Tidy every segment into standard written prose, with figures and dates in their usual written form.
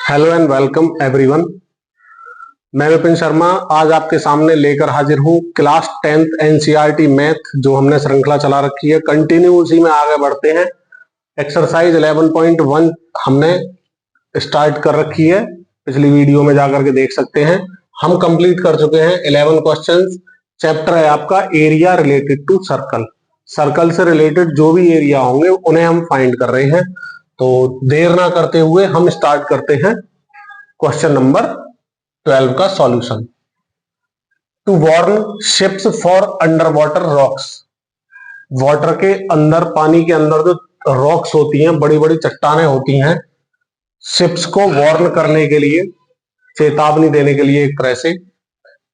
Hello and welcome everyone. मैं विपिन शर्मा आज आपके सामने लेकर हाजिर हूँ क्लास 10th एनसीईआरटी मैथ जो हमने श्रृंखला चला रखी है। कंटिन्यू उसी में आगे बढ़ते हैं। एक्सरसाइज 11.1 हमने स्टार्ट कर रखी है, पिछली वीडियो में जाकर के देख सकते हैं। हम कंप्लीट कर चुके हैं 11 क्वेश्चंस। चैप्टर है आपका area related to circle. Circle से रिलेटेड जो भी एरिया होंगे उन्हें हम फाइंड कर रहे हैं। तो देर ना करते हुए हम स्टार्ट करते हैं क्वेश्चन नंबर 12 का solution. To warn ships for under water rocks. Water के अंदर, पानी के अंदर जो रॉक्स होती हैं, बड़ी बड़ी चट्टानें होती हैं, शिप्स को वार्न करने के लिए, चेतावनी देने के लिए एक तरह से,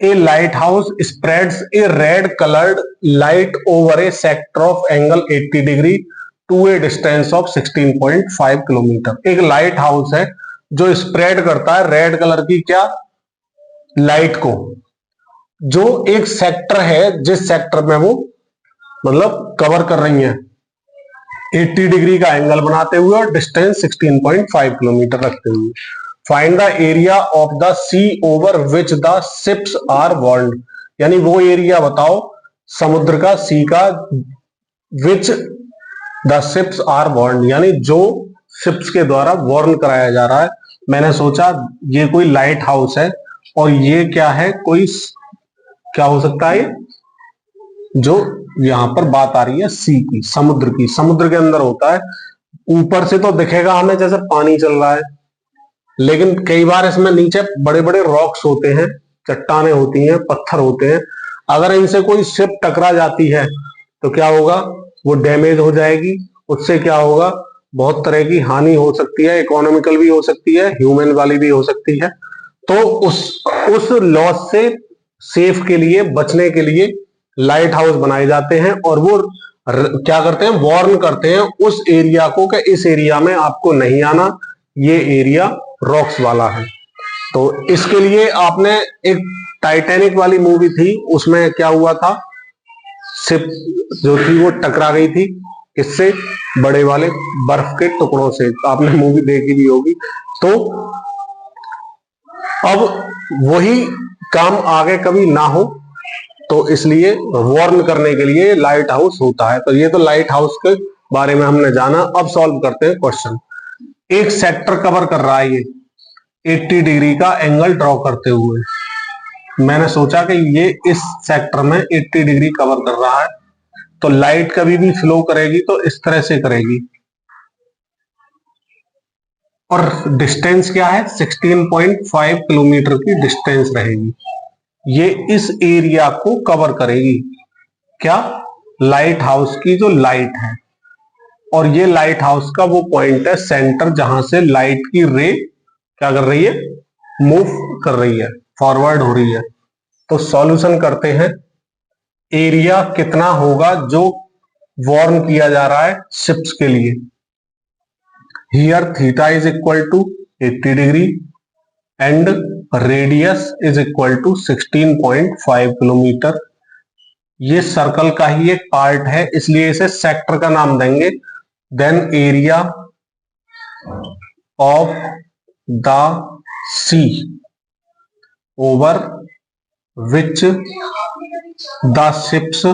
a lighthouse spreads a red coloured light over a sector of angle 80 degree to a distance of 16.5 kilometre. एक लाइट हाउस है जो स्प्रेड करता है रेड कलर की क्या लाइट को, जो एक सेक्टर है जिस सेक्टर में वो मतलब कवर कर रही है 80 डिग्री का एंगल बनाते हुए और डिस्टेंस 16.5 किलोमीटर रखते हुए। Find the area of the sea over which the ships are warned. यानी वो एरिया बताओ समुद्र का, सी का, which the ships are warned, यानी जो शिप्स के द्वारा वार्न कराया जा रहा है। मैंने सोचा ये कोई लाइट हाउस है और ये क्या है, कोई क्या हो सकता है, जो यहां पर बात आ रही है सी की, समुद्र की। समुद्र के अंदर होता है, ऊपर से तो दिखेगा हमें जैसे पानी चल रहा है, लेकिन कई बार इसमें नीचे बड़े बड़े रॉक्स होते हैं, चट्टानें होती हैं, पत्थर होते हैं। अगर इनसे कोई शिप टकरा जाती है तो क्या होगा, वो डैमेज हो जाएगी। उससे क्या होगा, बहुत तरह की हानि हो सकती है, इकोनॉमिकल भी हो सकती है, ह्यूमन वाली भी हो सकती है। तो उस लॉस से सेफ के लिए, बचने के लिए लाइट हाउस बनाए जाते हैं और वो क्या करते हैं, वार्न करते हैं उस एरिया को कि इस एरिया में आपको नहीं आना, ये एरिया रॉक्स वाला है। तो इसके लिए आपने एक टाइटैनिक वाली मूवी थी, उसमें क्या हुआ था, शिप जो थी वो टकरा गई थी, इससे बड़े वाले बर्फ के टुकड़ों से। आपने मूवी देखी भी होगी। तो अब वही काम आगे कभी ना हो, तो इसलिए वार्न करने के लिए लाइट हाउस होता है। तो ये तो लाइट हाउस के बारे में हमने जाना। अब सॉल्व करते हैं क्वेश्चन। एक सेक्टर कवर कर रहा है ये 80 डिग्री का एंगल ड्रॉ करते हुए। मैंने सोचा कि ये इस सेक्टर में 80 डिग्री कवर कर रहा है, तो लाइट कभी भी फ्लो करेगी तो इस तरह से करेगी, और डिस्टेंस क्या है, 16.5 किलोमीटर की डिस्टेंस रहेगी। ये इस एरिया को कवर करेगी, क्या, लाइट हाउस की जो लाइट है। और ये लाइट हाउस का वो पॉइंट है सेंटर, जहां से लाइट की रे क्या कर रही है, मूव कर रही है, फॉरवर्ड हो रही है। तो सॉल्यूशन करते हैं। एरिया कितना होगा जो वार्न किया जा रहा है शिप्स के लिए। Here theta is equal to 80 degree and radius is equal to 16.5 kilometre. ये सर्कल का ही एक पार्ट है, इसलिए इसे सेक्टर का नाम देंगे। Then area of the sea over which the ships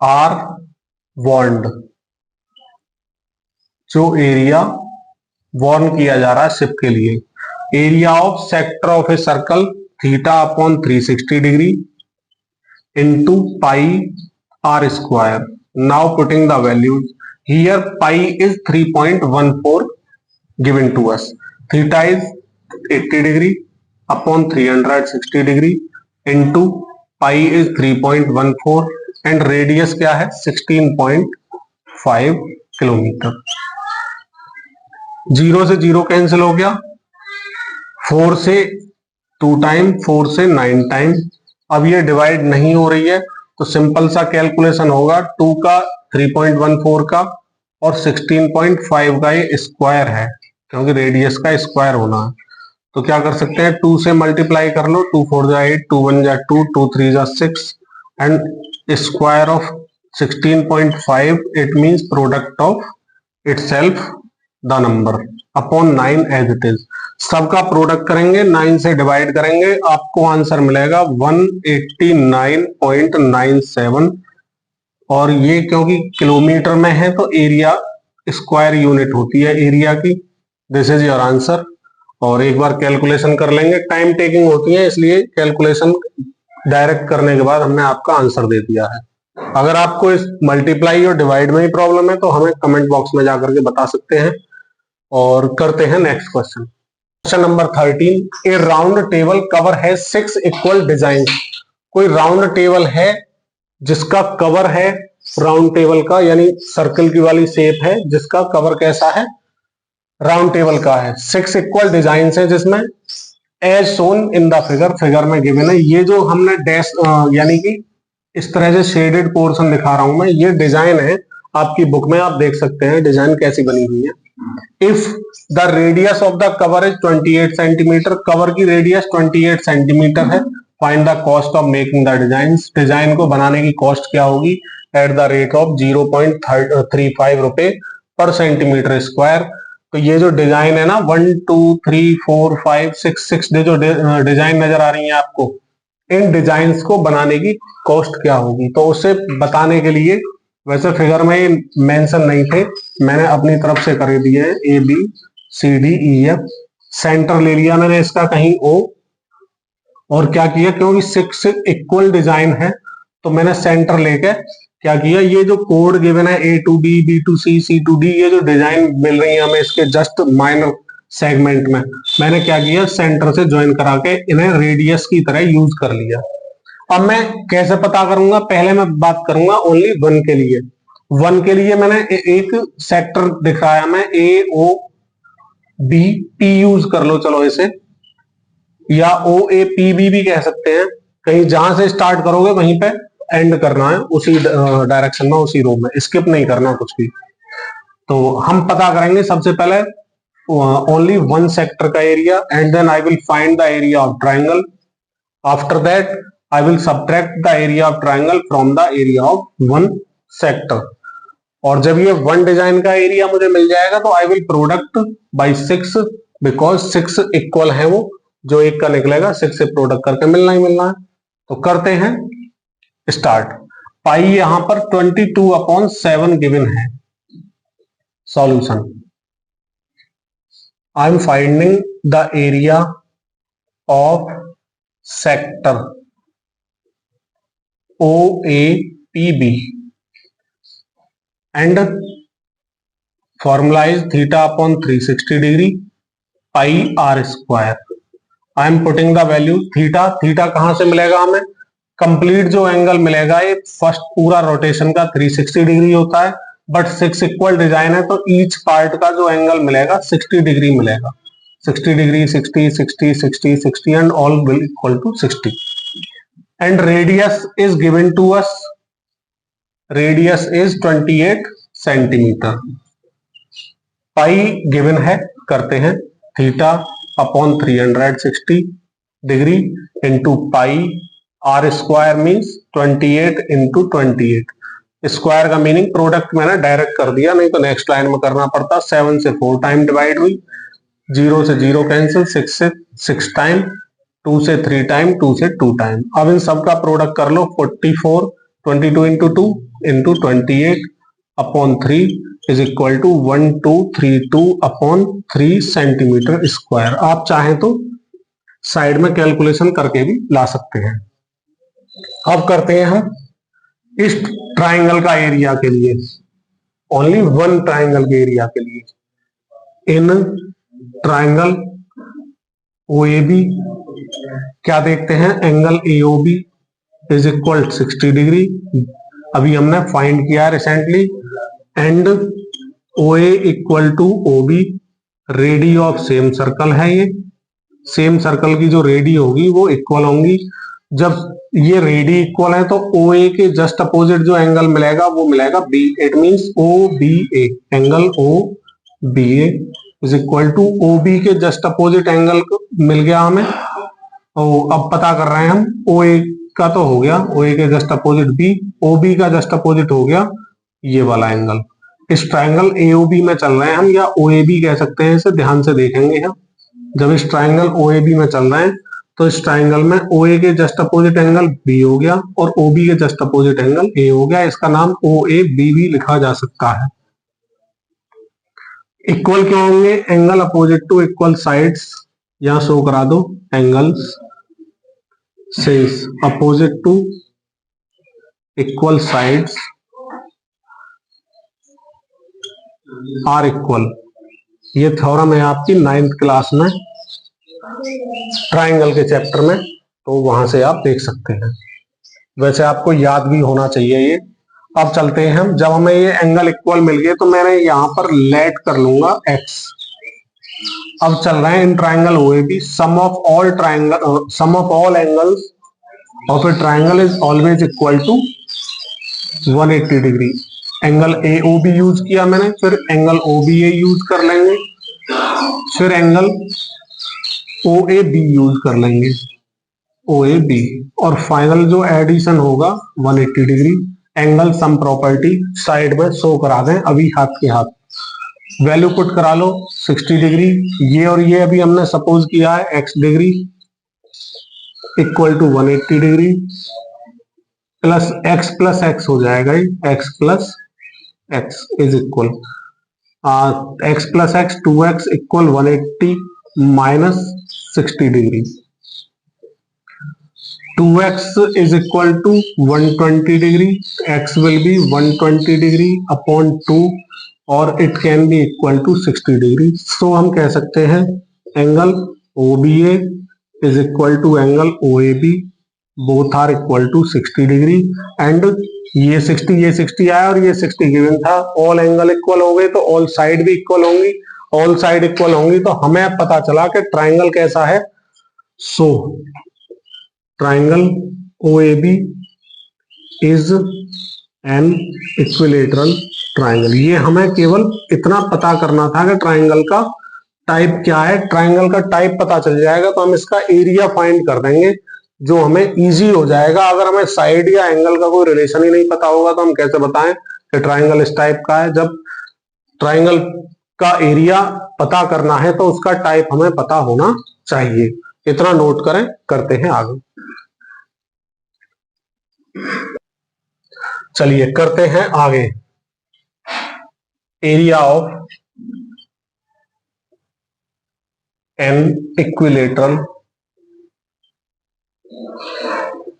are warned. जो एरिया वार्न किया जा रहा है शिप के लिए। Area of sector of a circle theta upon 360 degree into pi are square. Now putting the values here, pi is 3.14 given to us, theta is 80 degree upon 360 degree into pi is 3.14 and radius क्या है, 16.5 kilometre. Zero से zero cancel हो गया, 4 से 2 time, 4 से 9 time. अब ये divide नहीं हो रही है, तो सिंपल सा कैलकुलेशन होगा, 2 का 3.14 का और 16.5 का ये स्क्वायर है, क्योंकि रेडियस का स्क्वायर होना है। तो क्या कर सकते हैं, 2 से मल्टीप्लाई कर लो, 2 4 जा 8, 2 1 जा 2, 2 3 जा 6 and square of 16.5 it means product of itself the number upon 9 as it is. सबका प्रोडक्ट करेंगे, 9 से डिवाइड करेंगे, आपको आंसर मिलेगा 189.97। और ये क्योंकि किलोमीटर में है तो एरिया स्क्वायर यूनिट होती है एरिया की। This is your answer. और एक बार कैलकुलेशन कर लेंगे, टाइम टेकिंग होती है इसलिए कैलकुलेशन डायरेक्ट करने के बाद हमने आपका आंसर दे दिया है। अगर आपको इस मल्टीप्लाई और डिवाइड में ही प्रॉब्लम है तो हमें कमेंट बॉक्स में जाकर के बता सकते हैं। और करते हैं next question. Question number 13, A round table cover है 6 इक्वल डिजाइन। कोई राउंड टेबल है जिसका कवर है, राउंड टेबल का यानी सर्कल की वाली शेप है जिसका कवर कैसा है, राउंड टेबल का है। 6 इक्वल डिजाइन है जिसमें as shown in the figure, figure में गिवन है। ये जो हमने डैश यानी कि इस तरह से शेडेड पोर्शन दिखा रहा हूं मैं, ये डिजाइन है। आपकी बुक में आप देख सकते हैं डिजाइन कैसी बनी हुई है। If the radius of the cover is 28 centimetre, cover की रेडियस 28 सेंटीमीटर है, find the cost of making the design. Design को बनाने की कॉस्ट क्या होगी, एट द रेट ऑफ 0.35 रुपए पर सेंटीमीटर स्क्वायर। तो ये जो डिजाइन है ना 1 2 3 4 5 6 जो डिजाइन नजर आ रही है आपको, इन डिजाइन्स को बनाने की कॉस्ट क्या होगी, तो उसे बताने के लिए, वैसे फिगर में ये मेंशन नहीं थे, मैंने अपनी तरफ से कर दिए हैं A B C D E F. Centre ले लिया मैंने इसका कहीं ओ, और क्या किया क्योंकि 6 इक्वल डिजाइन है तो मैंने सेंटर लेके क्या किया, ये जो कोड गिवन है A to B, B to C, C to D, ये जो डिजाइन मिल रही है हमें इसके जस्ट माइनर सेगमेंट में, मैंने क्या किया सेंटर से ज्वाइन करा के इन्हें रेडियस की तरह यूज कर लिया। अब मैं कैसे पता करूंगा, पहले मैं बात करूंगा ओनली 1 के लिए। 1 के लिए मैंने एक सेक्टर दिखाया, मैं ए ओ बी पी यूज कर लो चलो इसे, या ओ ए पी बी भी कह सकते हैं। कहीं जहां से स्टार्ट करोगे वहीं पे एंड करना है, उसी डायरेक्शन में, उसी रो में, स्किप नहीं करना कुछ भी। तो हम पता करेंगे सबसे पहले ओनली 1 सेक्टर का area, and then I will find the area of triangle. After that I will subtract the area of triangle from the area of 1 sector. और जब ये 1 डिजाइन का एरिया मुझे मिल जाएगा तो I will product by 6, because 6 equal है वो, जो एक का निकलेगा 6 से प्रोडक्ट करके मिलना ही मिलना है। तो करते हैं स्टार्ट। पाई यहां पर 22/7 गिवन है। Solution, I am finding the area of sector O A P B and formula is θ/360 degree pi are square. I am putting the value theta. Theta कहां से मिलेगा हमें, कंप्लीट जो एंगल मिलेगा ये फर्स्ट पूरा रोटेशन का 360 डिग्री होता है, बट 6 इक्वल डिजाइन है तो ईच पार्ट का जो एंगल मिलेगा 60 डिग्री मिलेगा। 60 degree, 60 60 60 60 and all will equal to 60। And radius is given to us, radius is 28 centimetre. Pi given है, करते हैं θ/360 degree into pi are square means 28 into 28। Square का मीनिंग प्रोडक्ट मैंने direct कर दिया, नहीं तो नेक्स्ट लाइन में करना पड़ता। 7 से 4 टाइम डिवाइड हुई, 0 से 0 कैंसिल, 6 से 6 टाइम, 2 से 3 टाइम, 2 से 2 टाइम। अब इन सबका प्रोडक्ट कर लो, 44 22 into 2 into 28/3 is equal to 1232/3 centimetre square. आप चाहें तो साइड में कैलकुलेशन करके भी ला सकते हैं। अब करते हैं हम इस ट्राइंगल का एरिया के लिए, ओनली 1 ट्राइंगल के एरिया के लिए। इन ट्राइंगल OAB क्या देखते हैं, angle AOB is equal 60 degree, अभी हमने फाइंड किया recently. And OA equal to OB, radii of same circle है ये, सेम सर्कल की जो रेडी होगी वो इक्वल होंगी। जब ये रेडी इक्वल है तो OA के जस्ट अपोजिट जो एंगल मिलेगा वो मिलेगा B, it means OBA, angle OBA is equal to OB के जस्ट अपोजिट एंगल मिल गया हमें। और अब पता कर रहे हैं हम, OA का तो हो गया, OA के जस्ट अपोजिट B, OB का जस्ट अपोजिट हो गया ये वाला एंगल। इस ट्रायंगल एओबी में चल रहे हैं हम, या ओएबी कह सकते हैं, इसे ध्यान से देखेंगे हम। जब इस ट्रायंगल ओएबी में चल रहे हैं तो इस ट्रायंगल में ओए के जस्ट अपोजिट एंगल बी हो गया और ओबी के जस्ट अपोजिट एंगल ए हो गया। इसका नाम ओ ए बी भी लिखा जा सकता है। इक्वल क्यों होंगे? Angle opposite to equal sides, यहां शो करा दो, angles since opposite to equal sides are equal. ये थ्योरम है आपकी 9th क्लास में ट्राइंगल के चैप्टर में, तो वहां से आप देख सकते हैं। वैसे आपको याद भी होना चाहिए ये। अब चलते हैं हम, जब हमें ये एंगल इक्वल मिल गए तो मैंने यहां पर लेट कर लूंगा x। अब चल रहे हैं in triangle OAB, sum of all angles of a triangle is always equal to 180 degree. Angle AOB use किया मैंने, फिर एंगल OBA यूज कर लेंगे, फिर एंगल OAB यूज कर लेंगे, OAB, और फाइनल जो एडिशन होगा 180 degree. Angle sum property side में शो करा दें अभी हाथ के हाथ। वैल्यू पुट करा लो 60 डिग्री, ये और ये अभी हमने सपोज किया है x degree equal to 180 degree plus x हो जाएगा, x plus x is equal x plus x 2x equal 180 minus 60 degree. 2x is equal to 120 degree, x will be 120 degree upon 2 और it can be equal to 60 degree। So हम कह सकते हैं angle OBA is equal to angle OAB, both are equal to 60 degree and ये 60 आया और ये 60 given था। ऑल एंगल इक्वल हो गए तो ऑल साइड भी इक्वल होंगी, ऑल साइड इक्वल होंगी तो हमें पता चला कि ट्राइंगल कैसा है। सो triangle OAB is an equilateral triangle। ये हमें केवल इतना पता करना था कि ट्राइंगल का टाइप क्या है। ट्राइंगल का टाइप पता चल जाएगा तो हम इसका एरिया फाइंड कर देंगे, जो हमें इजी हो जाएगा। अगर हमें साइड या एंगल का कोई रिलेशन ही नहीं पता होगा तो हम कैसे बताएं कि ट्राइंगल इस टाइप का है। जब ट्राइंगल का एरिया पता करना है तो उसका टाइप हमें पता होना चाहिए। इतना नोट करें, करते हैं आगे। चलिए करते हैं आगे। Area of an equilateral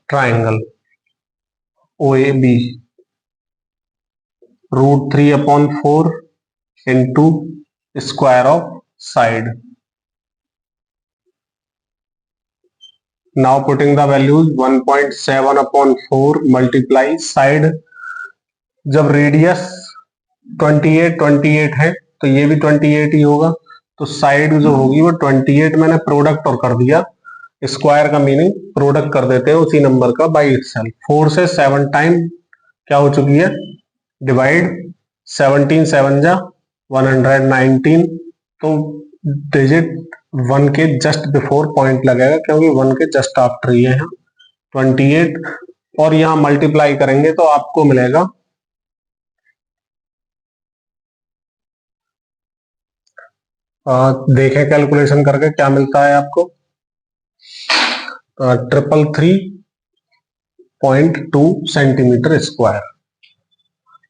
triangle OAB √3/4 into square of side. Now putting the values 1.7/4 multiply side. जब रेडियस 28 है तो ये भी 28 ही होगा, तो साइड जो होगी वो 28, मैंने प्रोडक्ट और कर दिया। स्क्वायर का मीनिंग प्रोडक्ट कर देते हैं उसी नंबर का बाई इटसेल्फ। 4 से 7 टाइम क्या हो चुकी है, डिवाइड। 17 7 जा 119, तो डिजिट 1 के जस्ट बिफोर पॉइंट लगेगा क्योंकि 1 के जस्ट आफ्टर ये है 28, और यहां मल्टीप्लाई करेंगे तो आपको मिलेगा देखें कैलकुलेशन करके क्या मिलता है आपको, 333.2 सेंटीमीटर स्क्वायर।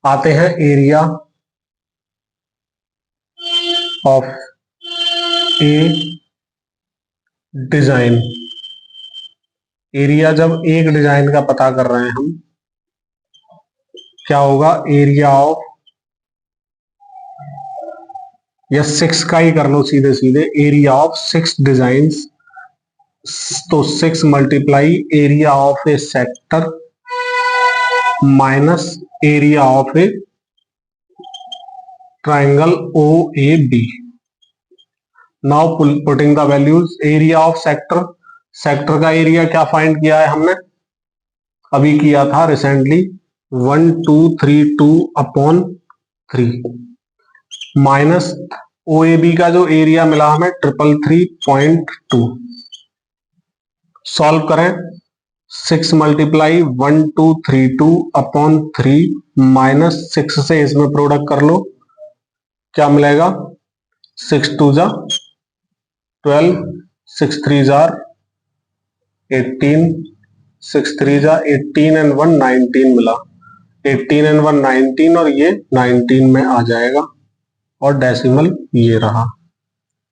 आते हैं area of A design. Area जब एक डिजाइन का पता कर रहे हैं हम, क्या होगा, एरिया ऑफ, या 6 का ही कर लो सीधे सीधे, एरिया ऑफ 6 डिजाइन्स। तो 6 multiply area of A sector minus area of a triangle OAB। Now putting the values. Area of sector, sector का एरिया क्या फाइंड किया है हमने, अभी किया था रिसेंटली, 1232/3 माइनस OAB का जो एरिया मिला हमें 333.2। सॉल्व करें, 6 मल्टीप्लाई 1232 अपॉन 3 माइनस 6 से इसमें प्रोडक्ट कर लो, क्या मिलेगा? 6 2 जा 12, 6 3 जार 18, 6 3 जा 18 एंड 1 19 मिला। 18 एंड 1 19 और ये 19 में आ जाएगा और डेसिमल ये रहा।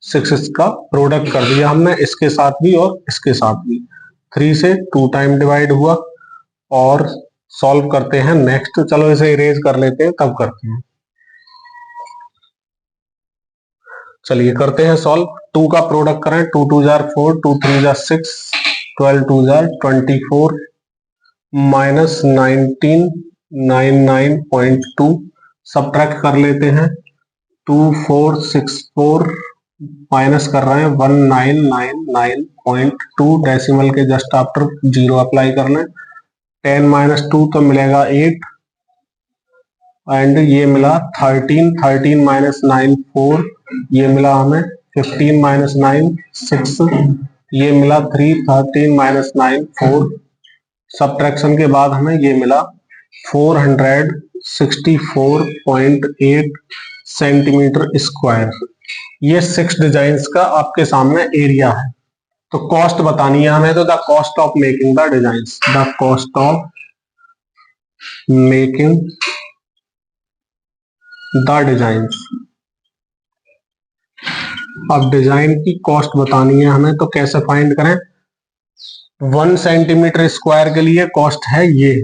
6 का प्रोडक्ट कर दिया हमने, इसके साथ भी और इसके साथ भी। 3 से 2 टाइम डिवाइड हुआ और सॉल्व करते हैं नेक्स्ट। चलो इसे इरेज कर लेते हैं, तब करते हैं। चलिए करते हैं सॉल्व। 2 का प्रोडक्ट करें, 2 2 jar 4, 2 3 jar 6, 12 2 jar 24 minus 19 99.2 subtract कर लेते हैं। 2464 माइनस कर रहे हैं 1999.2 डेसिमल के जस्ट आफ्टर जीरो अप्लाई कर लें। 10 माइनस 2 तो मिलेगा 8 एंड ये मिला 13, 13 माइनस 9 4, ये मिला हमें 15 माइनस 9 6, ये मिला 3, 13 माइनस 9 4। सब्ट्रैक्शन के बाद हमें ये मिला 464.8 सेंटीमीटर स्क्वायर। ये 6 डिजाइन्स का आपके सामने एरिया है। तो कॉस्ट बतानी है हमें, तो the cost of making the designs, the cost of making the designs. अब डिजाइन की कॉस्ट बतानी है हमें, तो कैसे फाइंड करें? 1 सेंटीमीटर स्क्वायर के लिए कॉस्ट है ये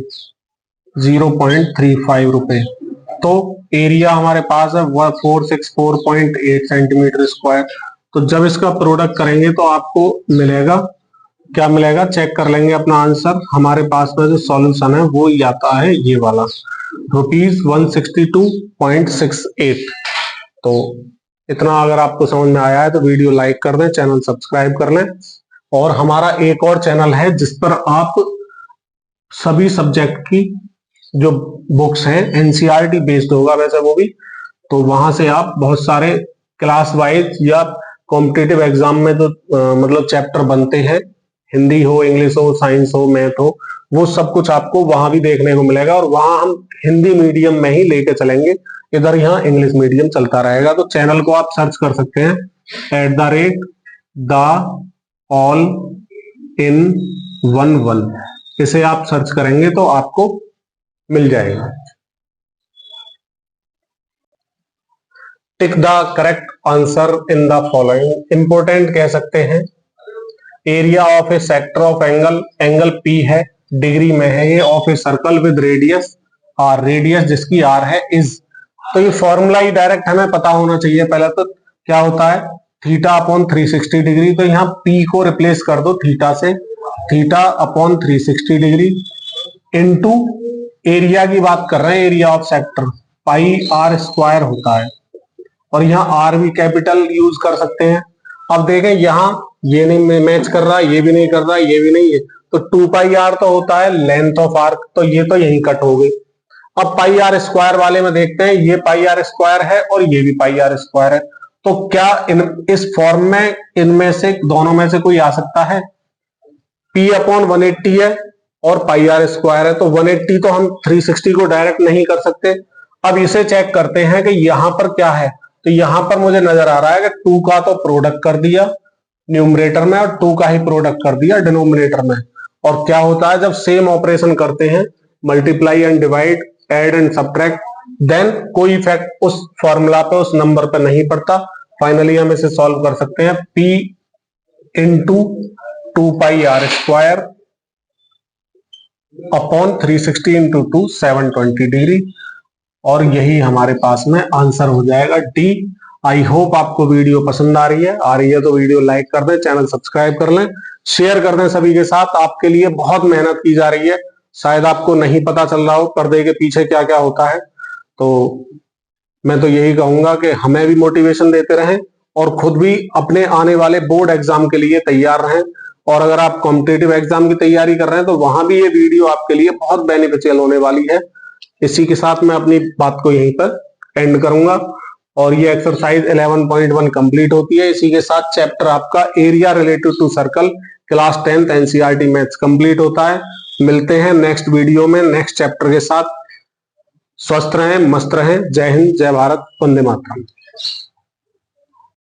0.35 रुपए। तो एरिया हमारे पास है 464.8 सेंटीमीटर स्क्वायर। तो जब इसका प्रोडक्ट करेंगे तो आपको मिलेगा, क्या मिलेगा चेक कर लेंगे अपना आंसर। हमारे पास में जो सॉल्यूशन है वो ही आता है ये वाला, ₹162.68। तो इतना अगर आपको समझ में आया है तो वीडियो लाइक कर दें, चैनल सब्सक्राइब कर लें। और हमारा एक और चैनल है जिस पर आप सभी सब्जेक्ट की जो बुक्स हैं एनसीईआरटी बेस्ड होगा वैसे वो भी, तो वहां से आप बहुत सारे क्लास वाइज या कॉम्पिटिटिव एग्जाम में जो मतलब चैप्टर बनते हैं, हिंदी हो, इंग्लिश हो, साइंस हो, मैथ हो, वो सब कुछ आपको वहां भी देखने को मिलेगा। और वहां हम हिंदी मीडियम में ही लेके चलेंगे, इधर यहाँ इंग्लिश मीडियम चलता रहेगा। तो चैनल को आप सर्च कर सकते हैं @the all in one, इसे आप सर्च करेंगे तो आपको मिल जाएगा। Tick the correct answer in the following. Important कह सकते हैं। Area of A sector of angle, angle P है, डिग्री में है ये, of a circle with radius R, radius जिसकी R है इज। तो ये फॉर्मूला ही डायरेक्ट हमें पता होना चाहिए। पहले तो क्या होता है थीटा अपॉन 360 डिग्री, तो यहाँ P को रिप्लेस कर दो थीटा से, theta upon 360 degree into area की बात कर रहे हैं, area of sector pi R square होता है। और यहाँ R भी कैपिटल यूज कर सकते हैं। अब देखें यहाँ ये नहीं मैच कर रहा, ये भी नहीं कर रहा, ये भी नहीं है, तो 2 पाई R तो होता है लेंथ ऑफ आर्क, तो ये तो यहीं कट हो गई। अब पाई R स्क्वायर वाले में देखते हैं, ये पाई R स्क्वायर है और ये भी पाई R स्क्वायर है। तो क्या इस फॉर्म में इनमें से दोनों में से कोई आ सकता है? P अपॉन 180 है और पाई R स्क्वायर है, तो 180 तो हम 360 को डायरेक्ट नहीं कर सकते। अब इसे चेक करते हैं कि यहां पर क्या है। तो यहां पर मुझे नजर आ रहा है कि 2 का तो प्रोडक्ट कर दिया न्यूमरेटर में और 2 का ही प्रोडक्ट कर दिया डिनोमिनेटर में। और क्या होता है जब सेम ऑपरेशन करते हैं, multiply and divide, add and subtract, then कोई इफेक्ट उस फॉर्मूला पे, उस नंबर पे नहीं पड़ता। फाइनली हम इसे सॉल्व कर सकते हैं। P इंटू 2 पाई R square upon 360 into 2 720 degree, और यही हमारे पास में आंसर हो जाएगा D। आई होप आपको वीडियो पसंद आ रही है तो वीडियो लाइक कर दें, चैनल सब्सक्राइब कर लें, शेयर कर दें सभी के साथ। आपके लिए बहुत मेहनत की जा रही है, शायद आपको नहीं पता चल रहा हो पर्दे के पीछे क्या क्या होता है। तो मैं तो यही कहूंगा कि हमें भी मोटिवेशन देते रहें और खुद भी अपने आने वाले बोर्ड एग्जाम के लिए तैयार रहें। और अगर आप कॉम्पिटिटिव एग्जाम की तैयारी कर रहे हैं तो वहां भी ये वीडियो आपके लिए बहुत बेनिफिशियल होने वाली है। इसी के साथ मैं अपनी बात को यहीं पर एंड करूंगा और ये एक्सरसाइज 11.1 कंप्लीट होती है। इसी के साथ चैप्टर आपका area related to circle class 10th NCERT maths complete होता है। मिलते हैं नेक्स्ट वीडियो में नेक्स्ट चैप्टर के साथ। स्वस्थ रहें, मस्त रहें। जय हिंद, जय भारत, वंदे मातरम।